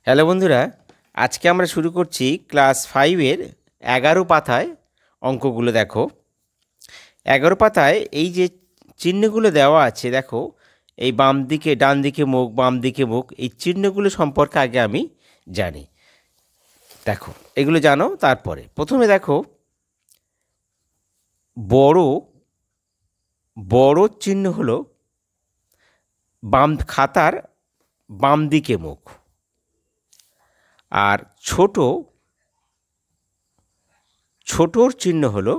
Hello বন্ধুরা, আজকে আমরা শুরু করছি ক্লাস 5-এর 11 পাতায় অঙ্কগুলো। দেখো 11 পাতায় এই যে চিহ্নগুলো দেওয়া আছে, দেখো এই বাম দিকে ডান দিকে মুখ, বাম দিকে মুখ, এই চিহ্নগুলো সম্পর্কে আগে আমি জানি। দেখো এগুলো জানো, তারপরে প্রথমে দেখো বড় বড় চিহ্ন হলো বাম খাতার বাম দিকে মুখ, আর ছোটোর চিহ্ন হলো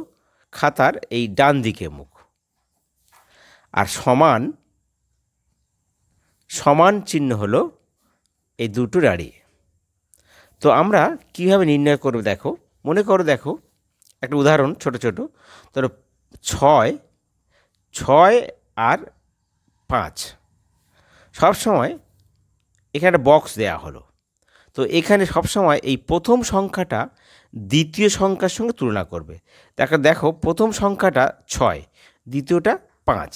খাতার এই ডান দিকে মুখ, আর সমান চিহ্ন হলো এই দুটো দাঁড়িয়ে। তো আমরা কিভাবে নির্ণয় করব দেখো, মনে করো, দেখো একটা উদাহরণ, ছোট ছোট। ধরো 6 আর 5 সবসময় এখানে বক্স দেয়া হলো। তো এখানে সবসময় এই প্রথম সংখ্যাটা দ্বিতীয় সংখ্যার সঙ্গে তুলনা করবে। দেখো প্রথম সংখ্যাটা 6, দ্বিতীয়টা 5,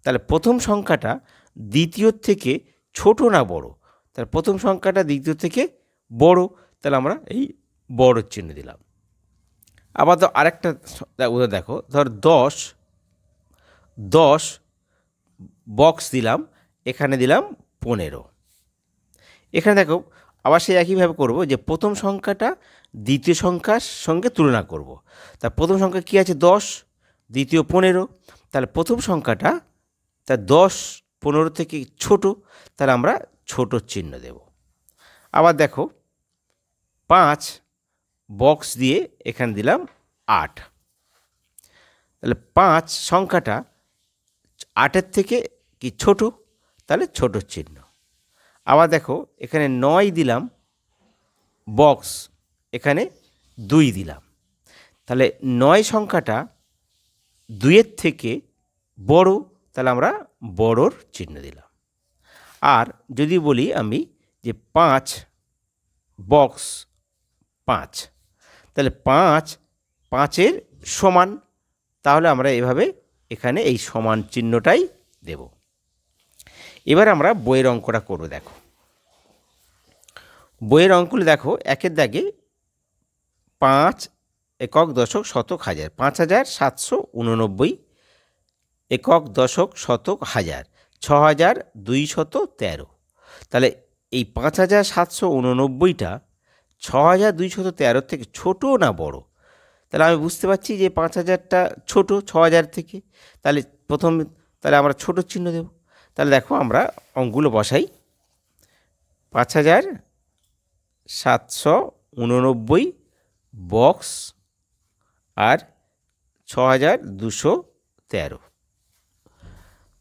তাহলে প্রথম সংখ্যাটা দ্বিতীয় থেকে ছোট না বড়? তাহলে প্রথম সংখ্যাটা দ্বিতীয় থেকে বড়, তাহলে আমরা এই বড় চিহ্ন দিলাম। আবার তো আরেকটা উদাহরণ দেখো, ধর 10 বক্স দিলাম, এখানে দিলাম 15। এখানে দেখো আবার সেই একইভাবে করব, যে প্রথম সংখ্যাটা দ্বিতীয় সংখ্যার সঙ্গে তুলনা করব। তা প্রথম সংখ্যা কী আছে? 10, দ্বিতীয় 15, তাহলে প্রথম সংখ্যাটা তা 10-15 থেকে ছোট, তাহলে আমরা ছোট চিহ্ন দেব। আবার দেখো 5 বক্স দিয়ে এখানে দিলাম 8, তাহলে 5 সংখ্যাটা 8-এর থেকে কি ছোট, তাহলে ছোট চিহ্ন। আবার দেখো এখানে 9 দিলাম বক্স, এখানে 2 দিলাম, তাহলে 9 সংখ্যাটা 2-এর থেকে বড়, তাহলে আমরা বড়র চিহ্ন দিলাম। আর যদি বলি আমি যে 5 বক্স 5, তাহলে 5-5-এর সমান, তাহলে আমরা এভাবে এখানে এই সমান চিহ্নটাই দেব। এবার আমরা বইয়ের অঙ্কটা করব। দেখো বইয়ের অঙ্কগুলো দেখো, একের দাগে 5 একক দশক শতক হাজার, 5789 একক দশক শতক হাজার, 6213। তাহলে এই 5789টা 6213 থেকে ছোট না বড়? তাহলে আমি বুঝতে পারছি যে 5000টা ছোট 6000 থেকে, তাহলে তাহলে আমরা ছোট চিহ্ন দেব। তাহলে দেখো আমরা অঙ্কগুলো বসাই। 5789 বক্স আর 6213।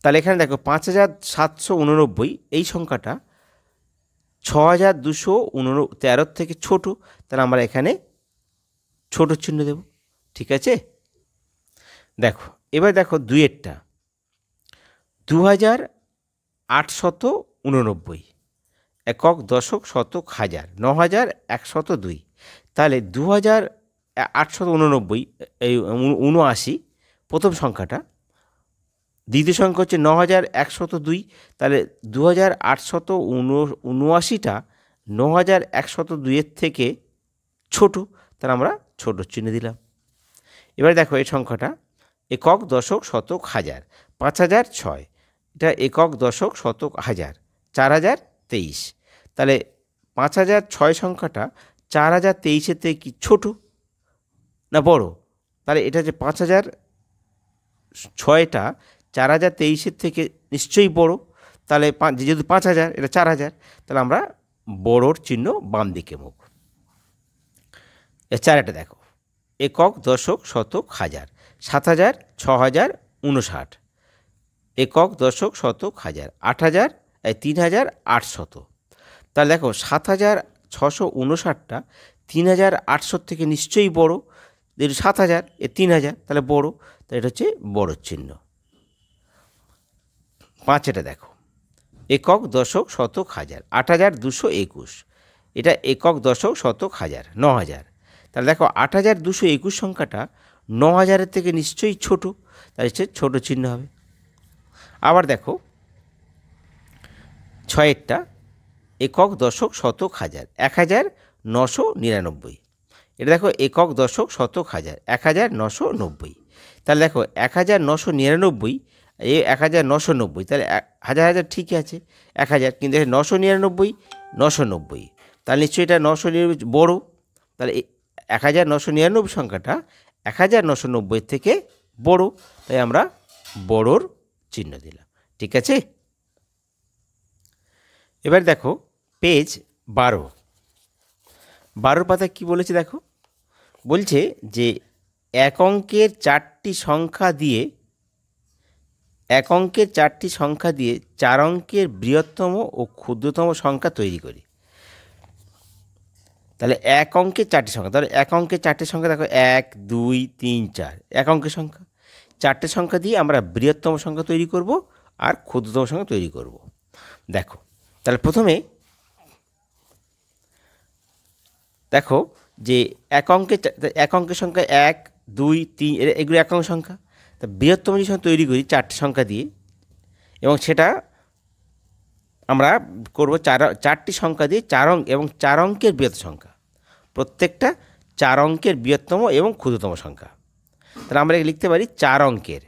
তাহলে এখানে দেখো 5789 এই সংখ্যাটা 6213 থেকে ছোট, তাহলে আমরা এখানে ছোট চিহ্ন দেব। ঠিক আছে? দেখো এবার দেখো 2-এরটা 2889 একক দশক শতক হাজার, 9102। তাহলে 2889 এই 79 প্রথম সংখ্যাটা, দ্বিতীয় সংখ্যা হচ্ছে 9102, তাহলে 2879টা 9102-এর থেকে ছোট, তাহলে আমরা ছোট চিহ্ন দিলাম। এবার দেখো এই সংখ্যাটা একক দশক শতক হাজার, 5006, এটা একক দশক শতক হাজার, 4023। তাহলে 5006 সংখ্যাটা 4023-এর থেকে কি ছোট না বড়? তাহলে এটা যে 5006টা 4023-এর থেকে নিশ্চয়ই বড়, তাহলে যেহেতু 5000, এটা 4000, তাহলে আমরা বড়োর চিহ্ন বাম দিকে মুখ। এর 4-টা দেখো একক দশক শতক হাজার, 7000, 6059, একক দশক শতক হাজার, 3800। তাহলে দেখো 7659টা 3800 থেকে নিশ্চয়ই বড়, 7000 এ 3000, তাহলে বড়, তাহলে এটা হচ্ছে বড় চিহ্ন। 5-এটা দেখো একক দশক শতক হাজার, 8221, এটা একক দশক শতক হাজার, 9000। তাহলে দেখো 8221 সংখ্যাটা 9000-এর থেকে নিশ্চয়ই ছোট, তাহলে হচ্ছে ছোট চিহ্ন হবে। আবার দেখো 6-এরটা একক দশক শতক হাজার 1999। এটা দেখো একক দশক শতক হাজার 1990। তাহলে দেখো 1999 এ 1990, তাহলে হাজার হাজার ঠিকই আছে 1000, কিন্তু 999 990, তাহলে নিশ্চয়ই এটা 999 বড়। তাহলে 1999 সংখ্যাটা 1990 থেকে বড়, তাই আমরা বড়র চিহ্ন দিলাম। ঠিক আছে। এবার দেখো পেজ 12 পাতায় কী বলেছে দেখো, বলছে যে এক অঙ্কের 4টি সংখ্যা দিয়ে 4 অঙ্কের বৃহত্তম ও ক্ষুদ্রতম সংখ্যা তৈরি করি। তাহলে এক অঙ্কের 4টি সংখ্যা, তাহলে এক অঙ্কের 4টি সংখ্যা দেখো 1 2 3 4 এক অঙ্কের সংখ্যা। 4টে সংখ্যা দিয়ে আমরা বৃহত্তম সংখ্যা তৈরি করব আর ক্ষুদ্রতম সংখ্যা তৈরি করব। দেখো তাহলে প্রথমে দেখো যে এক অঙ্কের সংখ্যা 1 2 3 এগুলো এক অঙ্কের সংখ্যা। তা বৃহত্তম যে সংখ্যা তৈরি করি 4টে সংখ্যা দিয়ে, এবং সেটা আমরা করব 4টি সংখ্যা দিয়ে 4 অঙ্কের বৃহত্তম সংখ্যা, প্রত্যেকটা 4 অঙ্কের বৃহত্তম এবং ক্ষুদ্রতম সংখ্যা। তাহলে আমরা লিখতে পারি 4 অঙ্কের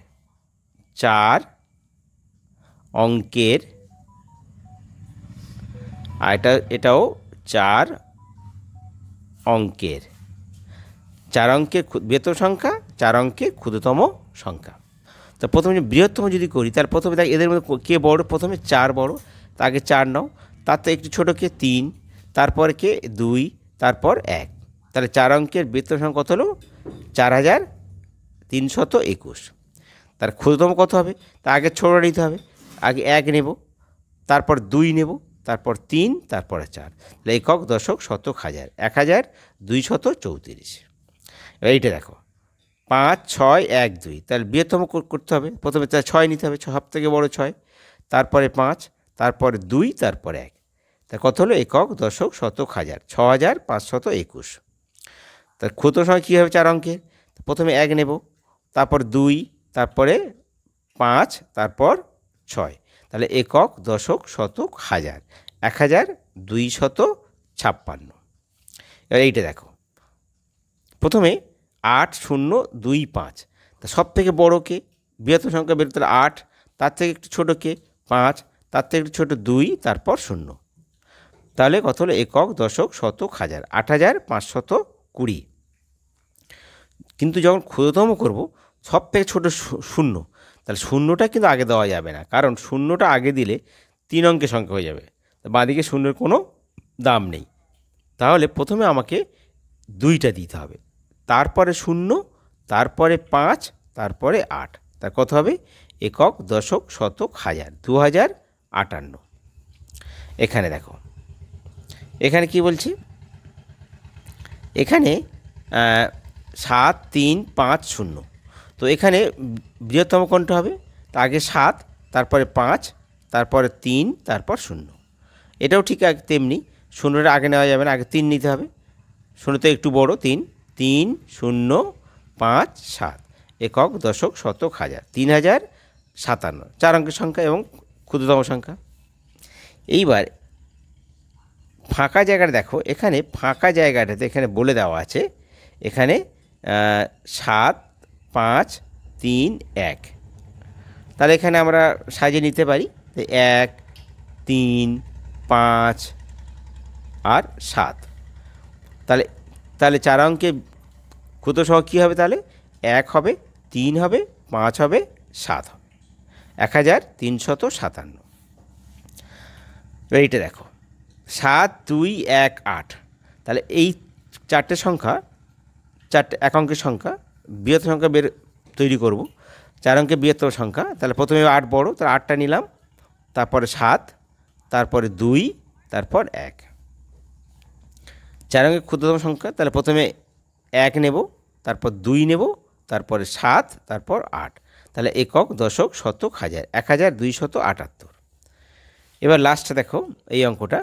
আর এটাও 4 অঙ্কের বৃহত্তম সংখ্যা, 4 অঙ্কের ক্ষুদ্রতম সংখ্যা। তো প্রথমে বৃহত্তম যদি করি, তার প্রথমে দেখ এদের মধ্যে কে বড়, প্রথমে 4 বড়, তাকে 4 নাও, তার তো একটু ছোটো কে 3, তারপরে কে 2, তারপর 1। তাহলে 4 অঙ্কের বৃহত্তম সংখ্যা কত হলো 4321। তার ক্ষুদ্রতম কত হবে, তা আগে ছোটো নিতে হবে, আগে 1 নেব, তারপর 2 নেব, তারপর 3, তারপরে 4। তাহলে একক দশক শতক হাজার 1234। এইটা দেখো 5 6 1 2, তাহলে বৃহত্তম করতে হবে, প্রথমে 6 নিতে হবে, সব থেকে বড় 6, তারপরে 5, তারপরে 2, তারপরে 1। তা কত হলো একক দশক শতক হাজার 6521। তার ক্ষুদ্র সংখ্যা কী হবে 4 অঙ্কের, প্রথমে 1 নেব, তারপর 2, তারপরে 5, তারপর 6। তাহলে একক দশক শতক হাজার 1256। এবার এইটা দেখো প্রথমে 8 0 2 5, তা সব থেকে বড় কে, বৃহত্তম সংখ্যা বের করতে 8, তার থেকে একটু ছোটো কে 5, তার থেকে একটু ছোটো 2, তারপর 0। তাহলে কত হলো একক দশক শতক হাজার 8520। কিন্তু যখন ক্ষুদ্রতম করব সব থেকে ছোটো 0, তাহলে 0টা কিন্তু আগে দেওয়া যাবে না, কারণ 0টা আগে দিলে 3 অঙ্কের সংখ্যা হয়ে যাবে, বাঁদিকে 0-এর কোনো দাম নেই। তাহলে প্রথমে আমাকে 2টা দিতে হবে, তারপরে 0, তারপরে 5, তারপরে 8। তার কত হবে একক দশক শতক হাজার 2058। এখানে দেখো এখানে কি বলছি, এখানে 7 3 5 0। তো এখানে বৃহত্তম কোনটা হবে, তা আগে 7, তারপরে 5, তারপরে 3, তারপর 0। এটাও ঠিক তেমনি 0টা আগে নেওয়া যাবে না, আগে 3 নিতে হবে, 0 তো একটু বড় 3 3 0 5 7 একক দশক শতক হাজার 3057, 4 অঙ্কের সংখ্যা এবং ক্ষুদ্রতম সংখ্যা। এইবার ফাঁকা জায়গাটা দেখো, এখানে ফাঁকা জায়গাটাতে এখানে বলে দেওয়া আছে, এখানে 7 5 3 1। তাহলে এখানে আমরা সাজিয়ে নিতে পারি 1 3 5 আর 7। তাহলে 4 অঙ্কে ক্ষুদ্র সংখ্যা কী হবে, তাহলে 1 হবে, 3 হবে, 5 হবে, 7 হবে, 1357। এইটা দেখো 7 2 1 8। তাহলে এই 4টে সংখ্যা, 4টে এক অঙ্কের সংখ্যা, বৃহত্তম সংখ্যা তৈরি করব, 4 অঙ্কের বৃহত্তম সংখ্যা। তাহলে প্রথমে 8 বড়, তাহলে 8টা নিলাম, তারপরে 7, তারপরে 2, তারপর 1। 4 অঙ্কের ক্ষুদ্রতম সংখ্যা, তাহলে প্রথমে 1 নেব, তারপর 2 নেব, তারপরে 7, তারপর 8। তাহলে একক দশক শতক হাজার 1278। এবার লাস্টে দেখো এই অঙ্কটা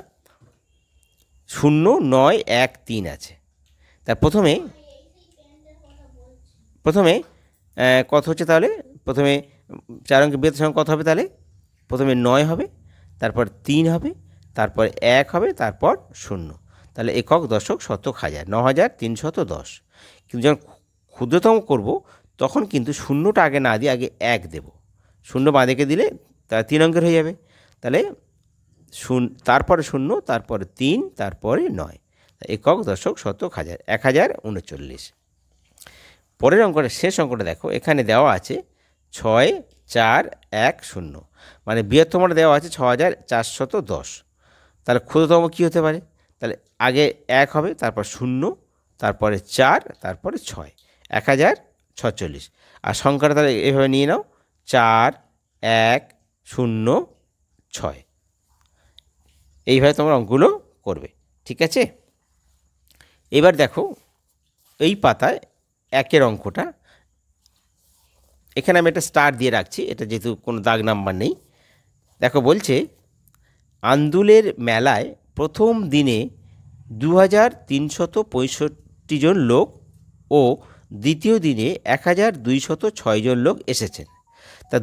0 9 1 3 আছে। তার প্রথমে কত হচ্ছে, তাহলে প্রথমে 4 অঙ্কের বৃহত্তম সংখ্যা কত হবে, তাহলে প্রথমে 9 হবে, তারপর 3 হবে, তারপর 1 হবে, তারপর 0। তাহলে একক, দশক, শতক, হাজার, 9310। কিন্তু যখন ক্ষুদ্রতম করব তখন কিন্তু শূন্যটা আগে না দিয়ে আগে 1 দেব। শূন্য বাঁদিকে দিলে তার 3 অঙ্কের হয়ে যাবে। তাহলে তারপরে 0, তারপরে 3, তারপরে 9। একক, দশক, শতক, হাজার, 1039। পরের অঙ্কটা, শেষ অঙ্কটা দেখো, এখানে দেওয়া আছে 6410, মানে বৃহত্তমটা দেওয়া আছে 6410। তাহলে ক্ষুদ্রতম কী হতে পারে? তাহলে আগে 1 হবে, তারপর 0, তারপরে 4, তারপরে 6, 1046। আর সংখ্যাটা তাহলে এভাবে নিয়ে নাও, 4106। এইভাবে তোমরা অঙ্কগুলো করবে, ঠিক আছে? এবার দেখো এই পাতায় 1-এর অঙ্কটা, এখানে আমি একটা স্টার দিয়ে রাখছি, এটা যেহেতু কোনো দাগ নাম্বার নেই। দেখো বলছে, আন্দুলের মেলায় প্রথম দিনে 2365 জন লোক ও দ্বিতীয় দিনে 1206 জন লোক এসেছেন। তা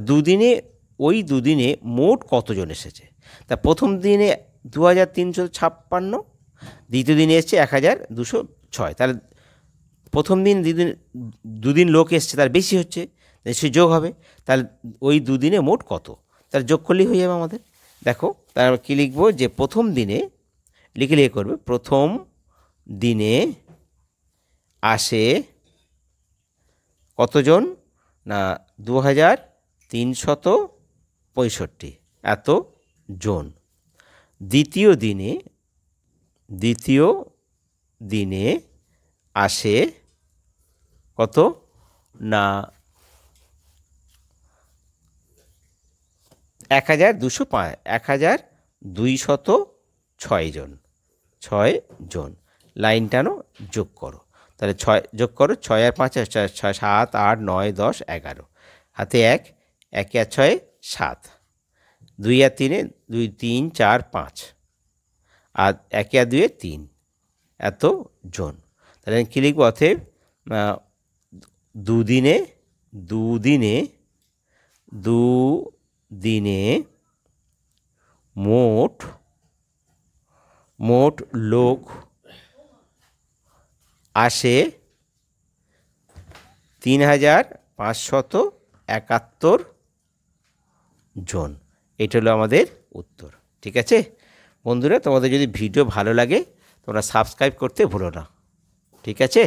ওই দুদিনে মোট কতজন এসেছে? তা প্রথম দিনে 2356, দ্বিতীয় দিনে এসছে 1206। তাহলে প্রথম দিন দুদিন লোক এসছে, তার বেশি হচ্ছে, সে যোগ হবে। তাহলে ওই দুদিনে মোট কত? তাহলে যোগ করলেই হয়ে যাবে আমাদের। দেখো তার কী লিখবো, যে প্রথম দিনে লিখে করবে, প্রথম দিনে আসে কতজন? না 2365 এত জন। দ্বিতীয় দিনে আসে কত? না 1206 জন। 6 জন। লাইন টানো, যোগ করো। তাহলে 6 যোগ করো, 6 আর 5 6, 7, 8, 9, 10, 11। হাতে 1, 1 আর 6 7, 2 আর 3 2, 3, 4, 5, আর 1 আর 2 3, এত জন। তাহলে কী লিখবো? অতএব দুদিনে মোট লোক আসে 3571 জন। এটা হলো আমাদের উত্তর, ঠিক আছে বন্ধুরা? তোমাদের যদি ভিডিও ভালো লাগে তোমরা সাবস্ক্রাইব করতে ভুলো না, ঠিক আছে?